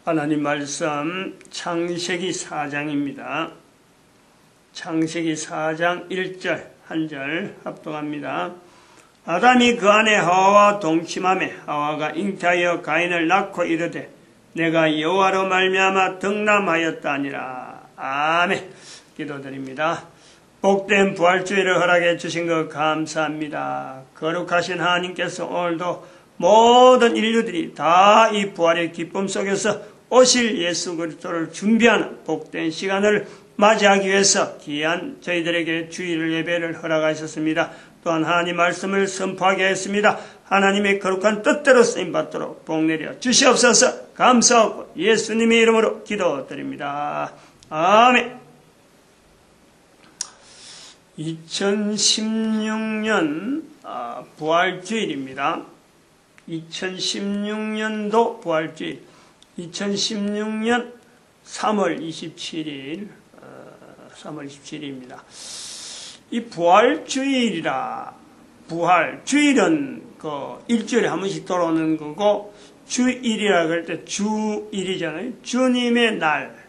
하나님 말씀 창세기 4장입니다. 창세기 4장 1절, 1절 합독합니다. 아담이 그 아내 하와와 동침하매 하와가 잉태하여 가인을 낳고 이르되 내가 여호와로 말미암아 덕남하였다니라. 아멘. 기도드립니다. 복된 부활주의를 허락해 주신 것 감사합니다. 거룩하신 하나님께서 오늘도 모든 인류들이 다 이 부활의 기쁨 속에서 오실 예수 그리스도를 준비하는 복된 시간을 맞이하기 위해서 귀한 저희들에게 주일 예배를 허락하셨습니다. 또한 하나님 말씀을 선포하게 했습니다. 하나님의 거룩한 뜻대로 쓰임받도록 복내려 주시옵소서. 감사하고 예수님의 이름으로 기도드립니다. 아멘. 2016년 부활주일입니다. 2016년도 부활주일, 2016년 3월 27일, 3월 27일입니다. 이 부활주일이라, 부활주일은 일주일에 한 번씩 돌아오는 거고, 주일이라 그럴 때 주일이잖아요. 주님의 날.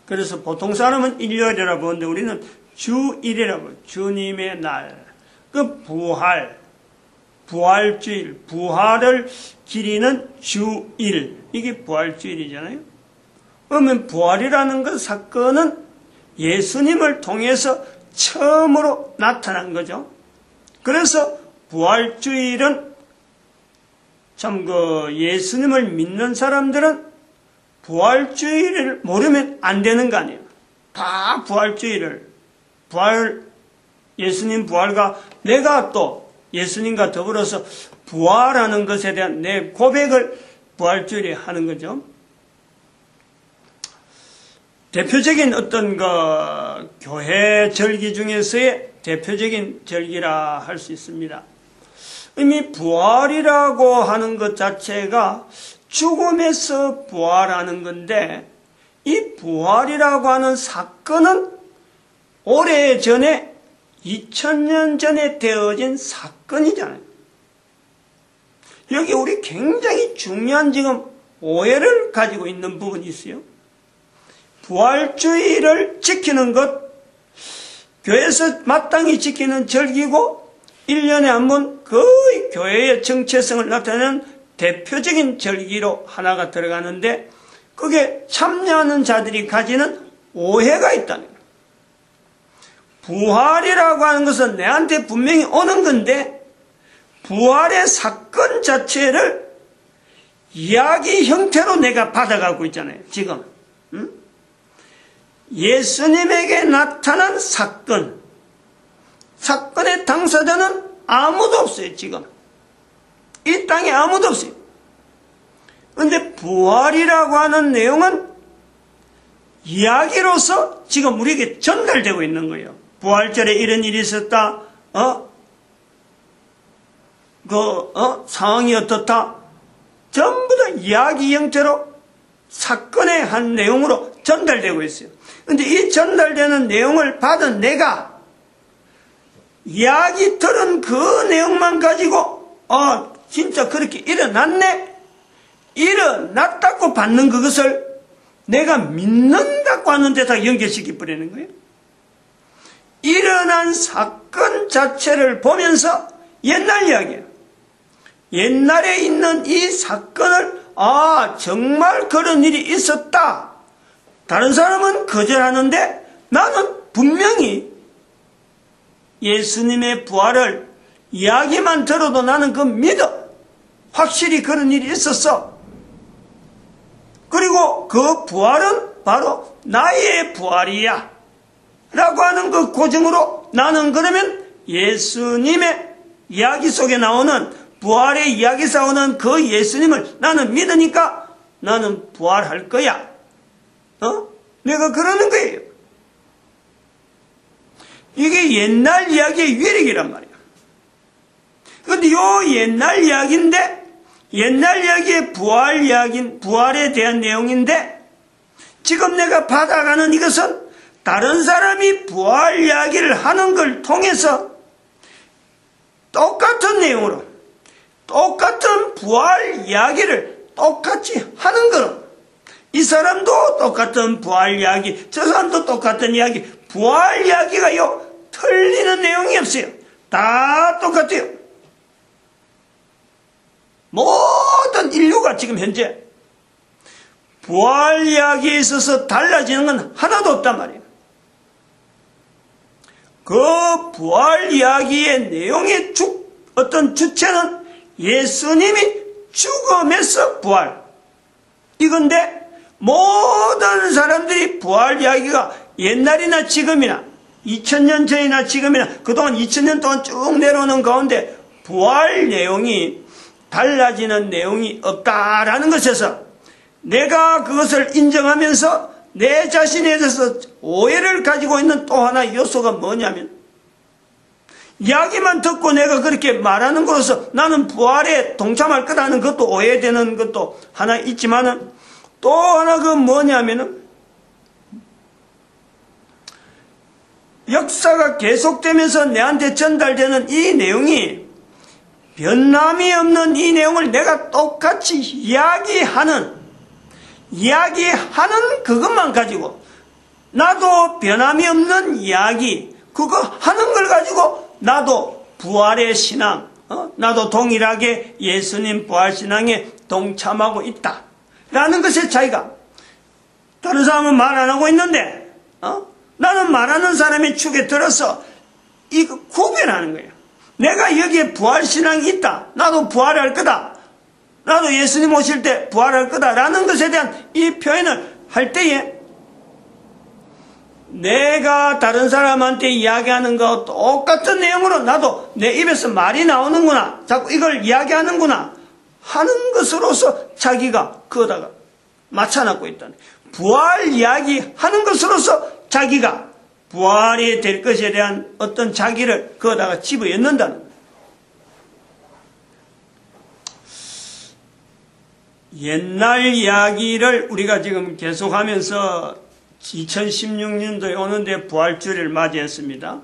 그래서 보통 사람은 일요일이라 부르는데 우리는 주일이라고, 주님의 날. 그 부활주일, 부활을 기리는 주일, 이게 부활주일이잖아요. 그러면 부활이라는 그 사건은 예수님을 통해서 처음으로 나타난 거죠. 그래서 부활주일은 참 예수님을 믿는 사람들은 부활주일을 모르면 안 되는 거 아니에요. 다 부활주일을, 예수님 부활과 내가 또 예수님과 더불어서 부활하는 것에 대한 내 고백을 부활주일에 하는 거죠. 대표적인 어떤 교회 절기 중에서의 대표적인 절기라 할 수 있습니다. 이미 부활이라고 하는 것 자체가 죽음에서 부활하는 건데, 이 부활이라고 하는 사건은 오래전에 2000년 전에 되어진 사건이잖아요. 여기 우리 굉장히 중요한 지금 오해를 가지고 있는 부분이 있어요. 부활주의를 지키는 것, 교회에서 마땅히 지키는 절기고 1년에 한 번 거의 교회의 정체성을 나타내는 대표적인 절기로 하나가 들어가는데, 그게 참여하는 자들이 가지는 오해가 있다는 거예요. 부활이라고 하는 것은 내한테 분명히 오는 건데, 부활의 사건 자체를 이야기 형태로 내가 받아가고 있잖아요, 지금. 예수님에게 나타난 사건, 사건의 당사자는 아무도 없어요, 지금. 이 땅에 아무도 없어요. 그런데 부활이라고 하는 내용은 이야기로서 지금 우리에게 전달되고 있는 거예요. 부활절에 이런 일이 있었다, 상황이 어떻다, 전부 다 이야기 형태로 사건의 한 내용으로 전달되고 있어요. 그런데 이 전달되는 내용을 받은 내가 이야기 들은 그 내용만 가지고 진짜 그렇게 일어났네, 일어났다고 받는 그것을 내가 믿는다고 하는 데다 연결시켜 버리는 거예요. 일어난 사건 자체를 보면서 옛날 이야기예요. 옛날에 있는 이 사건을 정말 그런 일이 있었다. 다른 사람은 거절하는데 나는 분명히 예수님의 부활을 이야기만 들어도 나는 그 믿어. 확실히 그런 일이 있었어. 그리고 그 부활은 바로 나의 부활이야 라고 하는 그 고정으로 나는 그러면 예수님의 이야기 속에 나오는, 부활의 이야기 나오는 그 예수님을 나는 믿으니까 나는 부활할 거야. 내가 그러는 거예요. 이게 옛날 이야기의 위력이란 말이야. 그런데 요 옛날 이야기인데, 옛날 이야기의 부활에 대한 내용인데, 지금 내가 받아가는 이것은 다른 사람이 부활 이야기를 하는 걸 통해서 똑같은 내용으로, 똑같은 부활 이야기를 똑같이 하는 거로 사람도 똑같은 부활 이야기, 저 사람도 똑같은 이야기. 부활 이야기가요, 틀리는 내용이 없어요. 다 똑같아요. 모든 인류가 지금 현재 부활 이야기에 있어서 달라지는 건 하나도 없단 말이에요. 그 부활 이야기의 내용의 어떤 주체는 예수님이 죽음에서 부활. 이건데 모든 사람들이 부활 이야기가 옛날이나 지금이나 2000년 전이나 지금이나 그동안 2000년 동안 쭉 내려오는 가운데 부활 내용이 달라지는 내용이 없다라는 것에서 내가 그것을 인정하면서 내 자신에 대해서 오해를 가지고 있는 또 하나의 요소가 뭐냐면, 이야기만 듣고 내가 그렇게 말하는 것으로서 나는 부활에 동참할 거라는 것도 오해되는 것도 하나 있지만은, 또 하나 그 뭐냐면은 역사가 계속되면서 내한테 전달되는 이 내용이 변함이 없는 이 내용을 내가 똑같이 이야기하는 그것만 가지고, 나도 변함이 없는 이야기 그거 하는 걸 가지고 나도 부활의 신앙, 나도 동일하게 예수님 부활 신앙에 동참하고 있다 라는 것의 차이가, 다른 사람은 말 안 하고 있는데 나는 말하는 사람의 축에 들어서 이거 구별하는 거예요. 내가 여기에 부활 신앙이 있다, 나도 부활할 거다, 나도 예수님 오실 때 부활할 거다 라는 것에 대한 이 표현을 할 때에 내가 다른 사람한테 이야기하는 거 똑같은 내용으로 나도 내 입에서 말이 나오는구나, 자꾸 이걸 이야기하는구나 하는 것으로서 자기가 그거다가 맞춰놨고 있다는, 부활 이야기 하는 것으로서 자기가 부활이 될 것에 대한 어떤 자기를 그거다가 집어넣는다는 거예요. 옛날 이야기를 우리가 지금 계속하면서 2016년도에 오는데 부활주일을 맞이했습니다.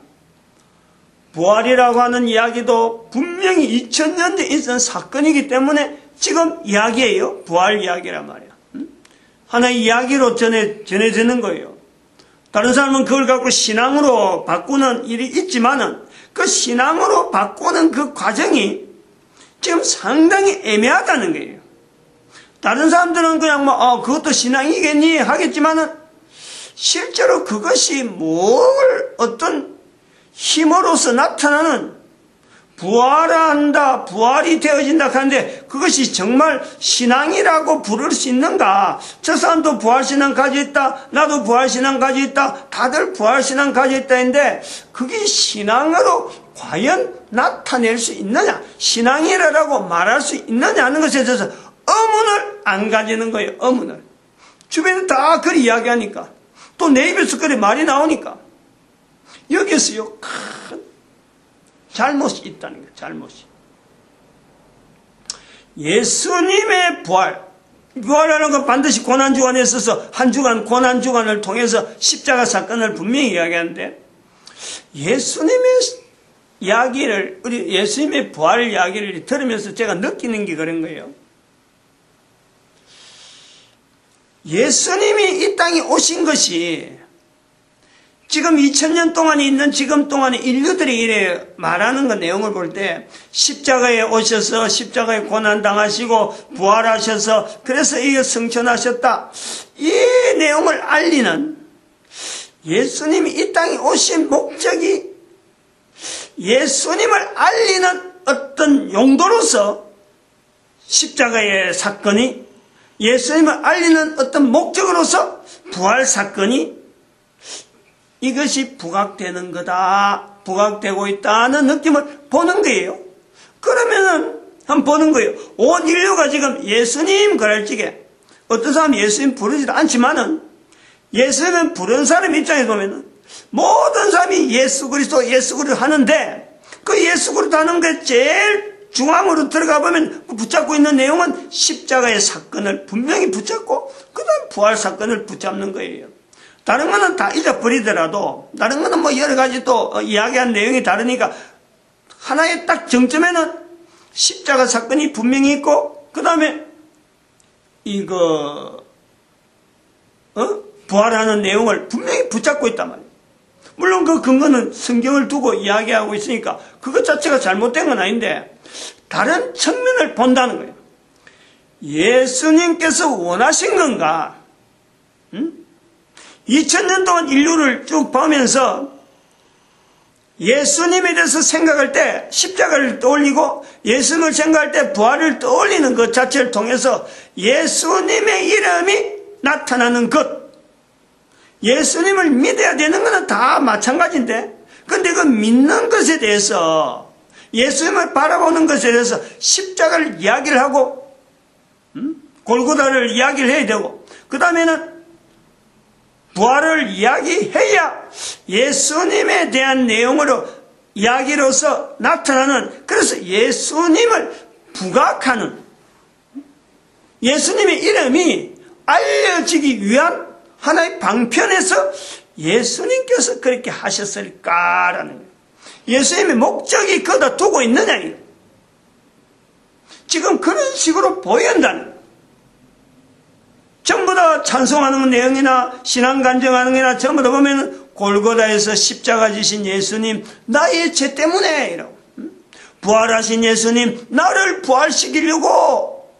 부활이라고 하는 이야기도 분명히 2000년대에 있었던 사건이기 때문에 지금 이야기예요. 부활 이야기란 말이야. 하나의 이야기로 전해지는 거예요. 다른 사람은 그걸 갖고 신앙으로 바꾸는 일이 있지만은 그 신앙으로 바꾸는 그 과정이 지금 상당히 애매하다는 거예요. 다른 사람들은 그냥 그것도 신앙이겠니 하겠지만은 실제로 그것이 뭘 어떤 힘으로서 나타나는, 부활한다, 부활이 되어진다 하는데 그것이 정말 신앙이라고 부를 수 있는가? 저 사람도 부활신앙 가지고 있다, 나도 부활신앙 가지고 있다, 다들 부활신앙 가지고 있다 했는데 그게 신앙으로 과연 나타낼 수 있느냐, 신앙이라고 말할 수 있느냐 하는 것에 대해서 의문을 안 가지는 거예요. 의문을. 주변에 다 그리 이야기하니까, 또 내 입에서 그리 말이 나오니까 여기에서요 큰 잘못이 있다는 거예요. 잘못이. 예수님의 부활하는 건 반드시 고난주간에 있어서 한 주간 고난주간을 통해서 십자가 사건을 분명히 이야기하는데, 예수님의 이야기를, 우리 예수님의 부활 이야기를 들으면서 제가 느끼는 게 그런 거예요. 예수님이 이 땅에 오신 것이 지금 2000년 동안에 있는 지금 동안에 인류들이 이래 말하는 그 내용을 볼 때, 십자가에 오셔서 십자가에 고난당하시고 부활하셔서 그래서 이게 성천하셨다, 이 내용을 알리는, 예수님이 이 땅에 오신 목적이 예수님을 알리는 어떤 용도로서 십자가의 사건이, 예수님을 알리는 어떤 목적으로서 부활 사건이 이것이 부각되는 거다, 부각되고 있다는 느낌을 보는 거예요. 그러면은 한번 보는 거예요. 온 인류가 지금 예수님 그럴지게, 어떤 사람은 예수님 부르지도 않지만은 예수님 부르는 사람 입장에서 보면은 모든 사람이 예수 그리스도 하는데, 그 예수 그리스도 하는 게 제일 중앙으로 들어가 보면 붙잡고 있는 내용은 십자가의 사건을 분명히 붙잡고 그 다음 부활 사건을 붙잡는 거예요. 다른 거는 다 잊어버리더라도, 다른 거는 뭐 여러 가지 또 이야기한 내용이 다르니까 하나의 딱 정점에는 십자가 사건이 분명히 있고, 그 다음에 부활하는 내용을 분명히 붙잡고 있단 말이에요. 물론 그 근거는 성경을 두고 이야기하고 있으니까 그것 자체가 잘못된 건 아닌데 다른 측면을 본다는 거예요. 예수님께서 원하신 건가? 2000년 동안 인류를 쭉 보면서 예수님에 대해서 생각할 때 십자가를 떠올리고 예수님을 생각할 때 부활을 떠올리는 것 자체를 통해서 예수님의 이름이 나타나는 것, 예수님을 믿어야 되는 것은 다 마찬가지인데, 근데 그 믿는 것에 대해서, 예수님을 바라보는 것에 대해서 십자가를 이야기를 하고, 골고다를 이야기를 해야 되고, 그 다음에는 부활을 이야기해야 예수님에 대한 내용으로 이야기로서 나타나는, 그래서 예수님을 부각하는, 예수님의 이름이 알려지기 위한 하나의 방편에서 예수님께서 그렇게 하셨을까라는 거예요. 예수님의 목적이 거기다 두고 있느냐 이거. 지금 그런 식으로 보인다는 거예요. 전부 다 찬송하는 내용이나 신앙 간증하는 게나 전부 다 보면 골고다에서 십자가 지신 예수님 나의 죄 때문에 이러고, 부활하신 예수님 나를 부활시키려고,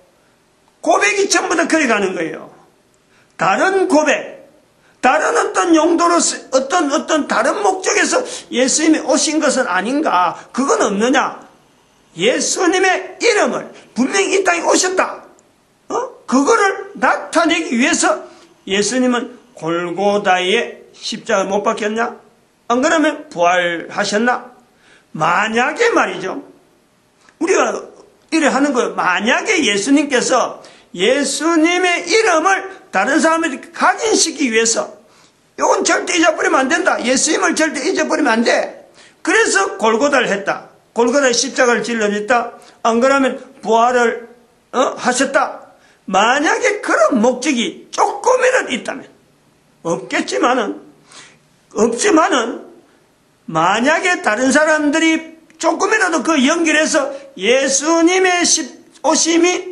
고백이 전부 다 그래 가는 거예요. 다른 고백, 다른 어떤 용도로서 어떤 다른 목적에서 예수님이 오신 것은 아닌가? 그건 없느냐? 예수님의 이름을 분명히 이 땅에 오셨다. 그거를 나타내기 위해서 예수님은 골고다에 십자가 못 박혔냐? 안 그러면 부활하셨나? 만약에 말이죠. 우리가 이래 하는 거예요. 만약에 예수님께서 예수님의 이름을 다른 사람에게 각인시키기 위해서, 이건 절대 잊어버리면 안 된다. 예수님을 절대 잊어버리면 안 돼. 그래서 골고다를 했다. 골고다에 십자가를 질러냈다. 안 그러면 부활을 하셨다. 만약에 그런 목적이 조금이라도 있다면, 없지만은 만약에 다른 사람들이 조금이라도 그 연결해서 예수님의 오심이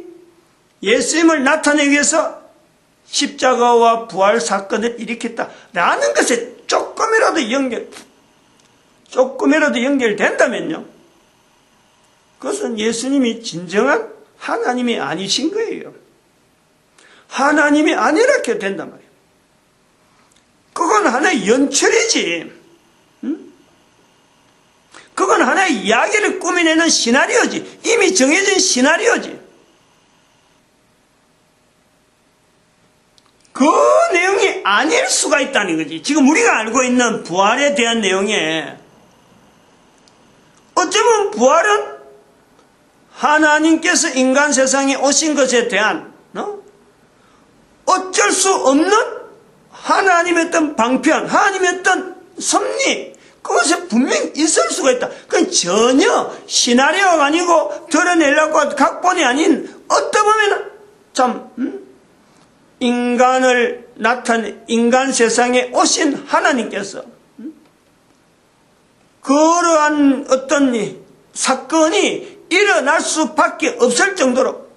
예수님을 나타내기 위해서 십자가와 부활 사건을 일으켰다라는 것에 조금이라도 연결된다면요, 그것은 예수님이 진정한 하나님이 아니신 거예요. 하나님이 아니라게 된단 말이에요. 그건 하나의 연출이지. 그건 하나의 이야기를 꾸며내는 시나리오지. 이미 정해진 시나리오지. 그 내용이 아닐 수가 있다는 거지. 지금 우리가 알고 있는 부활에 대한 내용에, 어쩌면 부활은 하나님께서 인간 세상에 오신 것에 대한 어쩔 수 없는 하나님의 어떤 방편, 하나님의 어떤 섭리, 그것에 분명히 있을 수가 있다. 그건 전혀 시나리오가 아니고 드러내려고 각본이 아닌, 어떤 보면 참 인간 세상에 오신 하나님께서 그러한 어떤 사건이 일어날 수밖에 없을 정도로,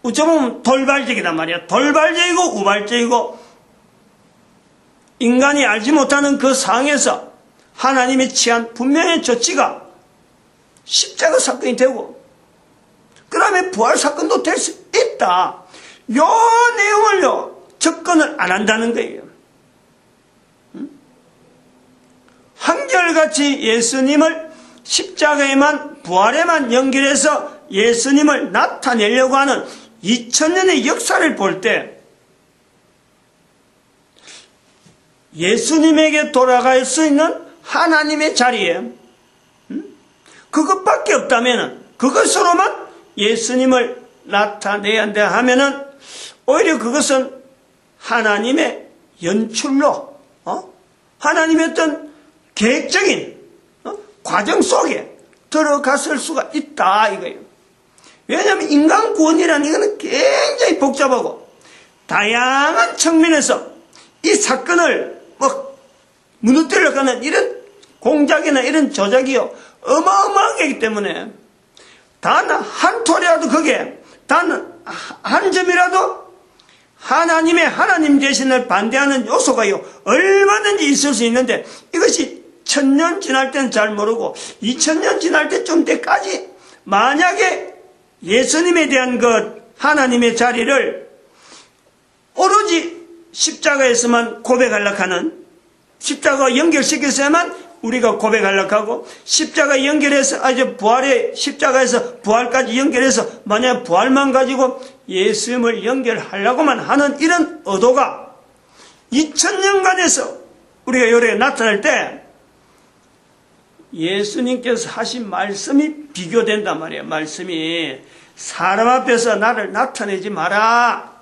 어쩌면 돌발적이란 말이야. 돌발적이고 우발적이고, 인간이 알지 못하는 그 상황에서 하나님이 취한 분명한 조치가 십자가 사건이 되고, 그 다음에 부활 사건도 될 수 있다. 요 내용을요, 접근을 안 한다는 거예요. 한결같이 예수님을 십자가에만, 부활에만 연결해서 예수님을 나타내려고 하는 2000년의 역사를 볼 때, 예수님에게 돌아갈 수 있는 하나님의 자리에 그것밖에 없다면, 그것으로만 예수님을 나타내야 한다 하면은, 오히려 그것은 하나님의 연출로, 하나님의 어떤 계획적인 과정 속에 들어갔을 수가 있다 이거예요. 왜냐하면 인간 구원이라는 이거는 굉장히 복잡하고 다양한 측면에서 이 사건을 무너뜨리려고 하는 이런 공작이나 이런 조작이요, 어마어마하게 하기 때문에 단 한 톨이라도, 그게 단 한 점이라도 하나님의 하나님 대신을 반대하는 요소가요, 얼마든지 있을 수 있는데, 이것이 1000년 지날 때는 잘 모르고 2000년 지날 때쯤 때까지 만약에 예수님에 대한 하나님의 자리를 오로지 십자가에서만 고백하려고 하는, 십자가 연결시켜서야만 우리가 고백하려고 하고, 십자가 연결해서 부활의 십자가에서 부활까지 연결해서 만약 부활만 가지고 예수님을 연결하려고만 하는 이런 의도가 2000년간에서 우리가 요래 나타날 때 예수님께서 하신 말씀이 비교된단 말이에요. 말씀이 사람 앞에서 나를 나타내지 마라.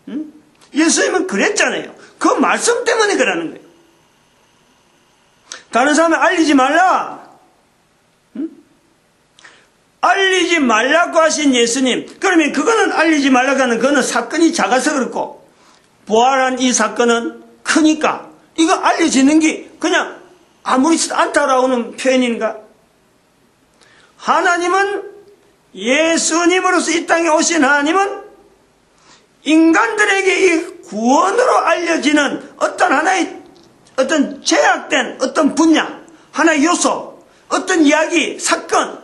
응? 예수님은 그랬잖아요. 그 말씀 때문에 그러는 거예요. 다른 사람에 알리지 말라. 응? 알리지 말라고 하신 예수님. 그러면 그거는 알리지 말라고 하는 그거는 사건이 작아서 그렇고, 부활한 이 사건은 크니까 이거 알려지는 게 그냥 아무렇지도 않다라고 하는 표현인가? 하나님은, 예수님으로서 이 땅에 오신 하나님은 인간들에게 이 구원으로 알려지는 어떤 하나의 어떤 제약된 어떤 분야, 하나의 요소, 어떤 이야기, 사건,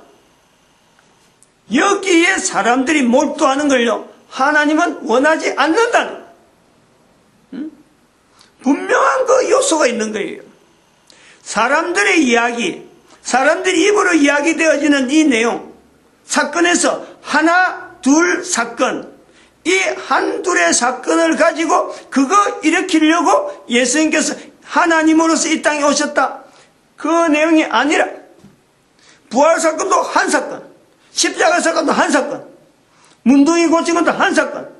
여기에 사람들이 몰두하는 걸요, 하나님은 원하지 않는다는, 분명한 그 요소가 있는 거예요. 사람들의 이야기, 사람들이 입으로 이야기되어지는 이 내용, 사건에서 하나, 둘 사건, 이 한둘의 사건을 가지고 그거 일으키려고 예수님께서 하나님으로서 이 땅에 오셨다. 그 내용이 아니라 부활 사건도 한 사건, 십자가 사건도 한 사건, 문둥이 고친 것도 한 사건,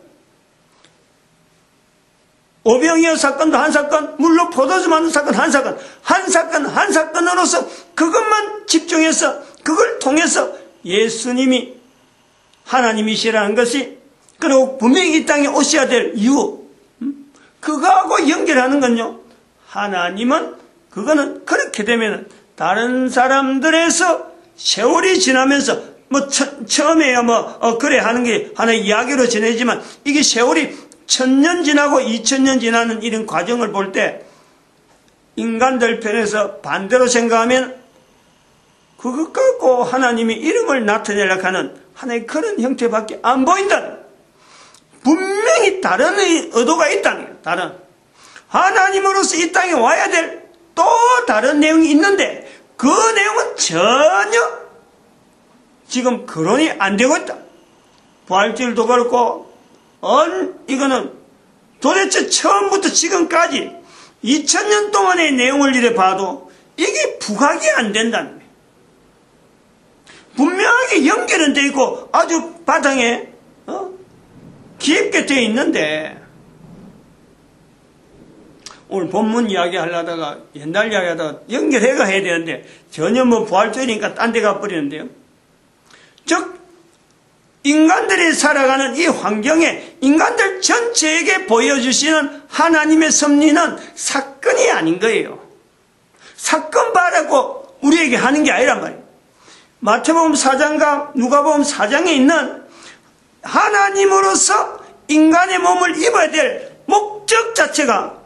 오병이어 사건도 한 사건, 물로 포도주 만든 사건 한 사건, 한 사건 한 사건으로서 그것만 집중해서 그걸 통해서 예수님이 하나님이시라는 것이, 그리고 분명히 이 땅에 오셔야 될 이유, 그거하고 연결하는 건요, 하나님은 그거는 그렇게 되면 다른 사람들에서 세월이 지나면서 처음에야 그래 하는 게 하나의 이야기로 전해지만, 이게 세월이 1000년 지나고 2000년 지나는 이런 과정을 볼 때 인간들 편에서 반대로 생각하면 그것 갖고 하나님이 이름을 나타내려고 하는 하나의 그런 형태밖에 안 보인다. 분명히 다른 의도가 있다는 거예요. 다른 하나님으로서 이 땅에 와야 될 또 다른 내용이 있는데, 그 내용은 전혀 지금 거론이 안 되고 있다. 부활절도 그렇고, 이거는 도대체 처음부터 지금까지 2000년 동안의 내용을 이래 봐도 이게 부각이 안 된다는 거예요. 분명하게 연결은 되어 있고 아주 바탕에 깊게 되어 있는데, 오늘 본문 이야기 하려다가 옛날 이야기 하다가 연결해가 해야 되는데 전혀 부활절이니까 딴 데 가버리는데요. 즉 인간들이 살아가는 이 환경에 인간들 전체에게 보여주시는 하나님의 섭리는 사건이 아닌 거예요. 사건 봐라고 우리에게 하는 게 아니란 말이에요. 마태복음 4장과 누가복음 4장에 있는 하나님으로서 인간의 몸을 입어야 될 목적 자체가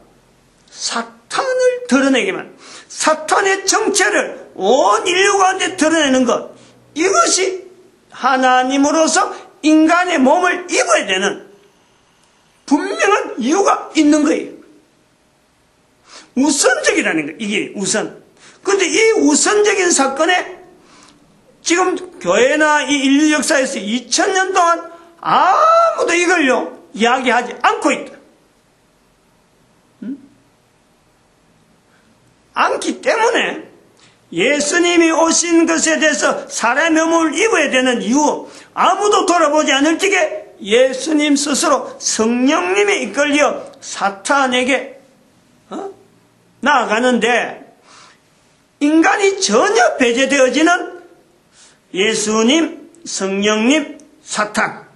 사탄을 드러내기만, 사탄의 정체를 온 인류 가운데 드러내는 것, 이것이 하나님으로서 인간의 몸을 입어야 되는 분명한 이유가 있는 거예요. 우선적이라는 거예요. 이게 우선. 그런데 이 우선적인 사건에 지금 교회나 이 인류 역사에서 2000년 동안 아무도 이걸요 이야기하지 않고 있다. 않기 때문에 예수님이 오신 것에 대해서 사람의 몸을 입어야 되는 이유, 아무도 돌아보지 않을 적에 예수님 스스로 성령님에 이끌려 사탄에게 나아가는데, 인간이 전혀 배제되어지는 예수님, 성령님, 사탄,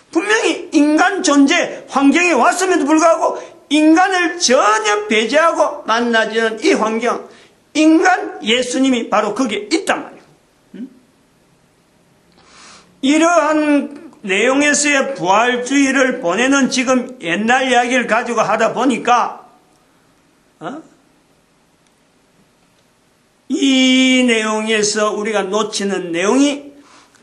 분명히 인간 존재 환경에 왔음에도 불구하고 인간을 전혀 배제하고 만나지는 이 환경, 인간 예수님이 바로 거기에 있단 말이에요. 이러한 내용에서의 부활주의를 보내는 지금 옛날 이야기를 가지고 하다 보니까 이 내용에서 우리가 놓치는 내용이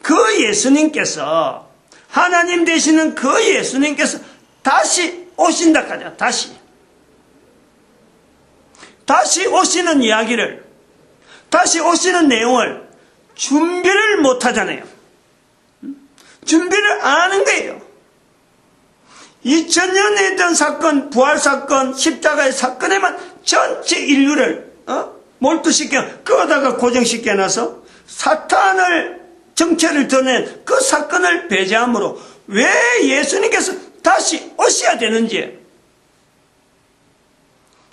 그 예수님께서, 하나님 되시는 그 예수님께서 다시 오신다 하자. 다시 오시는 이야기를, 다시 오시는 내용을 준비를 못 하잖아요. 준비를 안 하는 거예요. 2000년에 했던 사건, 부활사건, 십자가의 사건에만 전체 인류를 몰두시켜, 그거다가 고정시켜놔서 사탄을, 정체를 드러낸 그 사건을 배제함으로 왜 예수님께서 다시 오셔야 되는지,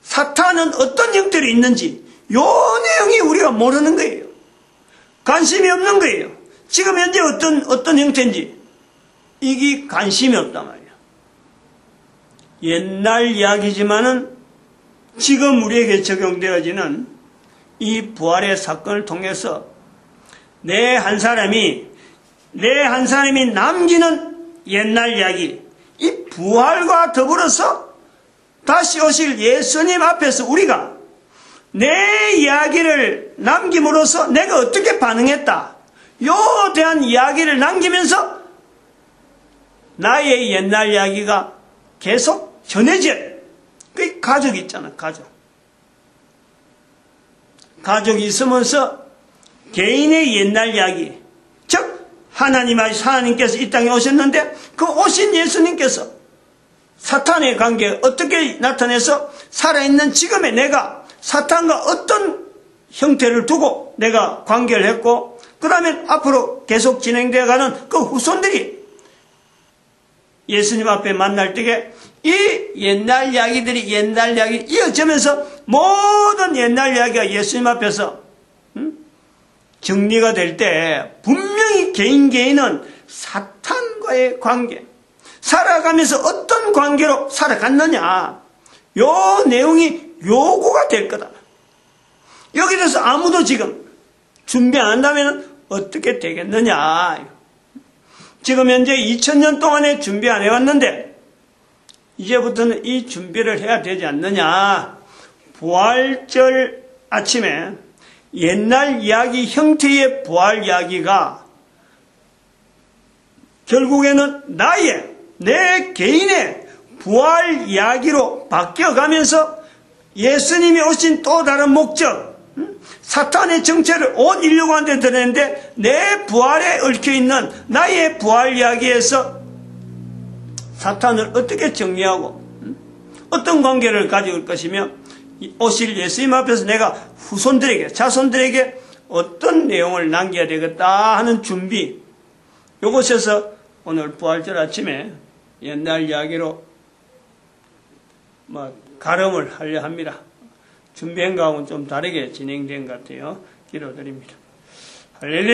사탄은 어떤 형태로 있는지 요 내용이 우리가 모르는 거예요. 관심이 없는 거예요. 지금 현재 어떤 형태인지 이게 관심이 없단 말이에요. 옛날 이야기지만은 지금 우리에게 적용되어지는 이 부활의 사건을 통해서 내 한 사람이 남기는 옛날 이야기, 이 부활과 더불어서 다시 오실 예수님 앞에서 우리가 내 이야기를 남김으로써 내가 어떻게 반응했다, 요 대한 이야기를 남기면서 나의 옛날 이야기가 계속 전해져요. 그 가족이 있잖아, 가족이 있으면서 개인의 옛날 이야기, 즉 하나님께서 이 땅에 오셨는데 그 오신 예수님께서 사탄의 관계에 어떻게 나타내서 살아있는 지금의 내가 사탄과 어떤 형태를 두고 내가 관계를 했고, 그 다음에 앞으로 계속 진행되어가는 그 후손들이 예수님 앞에 만날 때에 이 옛날 이야기들이 이어지면서 모든 옛날 이야기가 예수님 앞에서 정리가 될 때 분명히 개인은 사탄과의 관계, 살아가면서 어떤 관계로 살아갔느냐, 요 내용이 요구가 될 거다. 여기 대해서 아무도 지금 준비 안 한다면 어떻게 되겠느냐. 지금 현재 2000년 동안에 준비 안 해왔는데 이제부터는 이 준비를 해야 되지 않느냐. 부활절 아침에 옛날 이야기 형태의 부활 이야기가 결국에는 내 개인의 부활 이야기로 바뀌어가면서 예수님이 오신 또 다른 목적, 사탄의 정체를 온 인류가한테 드러내는데 내 부활에 얽혀있는 나의 부활 이야기에서 사탄을 어떻게 정리하고 어떤 관계를 가져올 것이며 오실 예수님 앞에서 내가 후손들에게, 자손들에게 어떤 내용을 남겨야 되겠다 하는 준비, 이곳에서 오늘 부활절 아침에 옛날 이야기로 가름을 하려 합니다. 준비한 거하고는 좀 다르게 진행된 것 같아요. 기도드립니다. 할렐루야.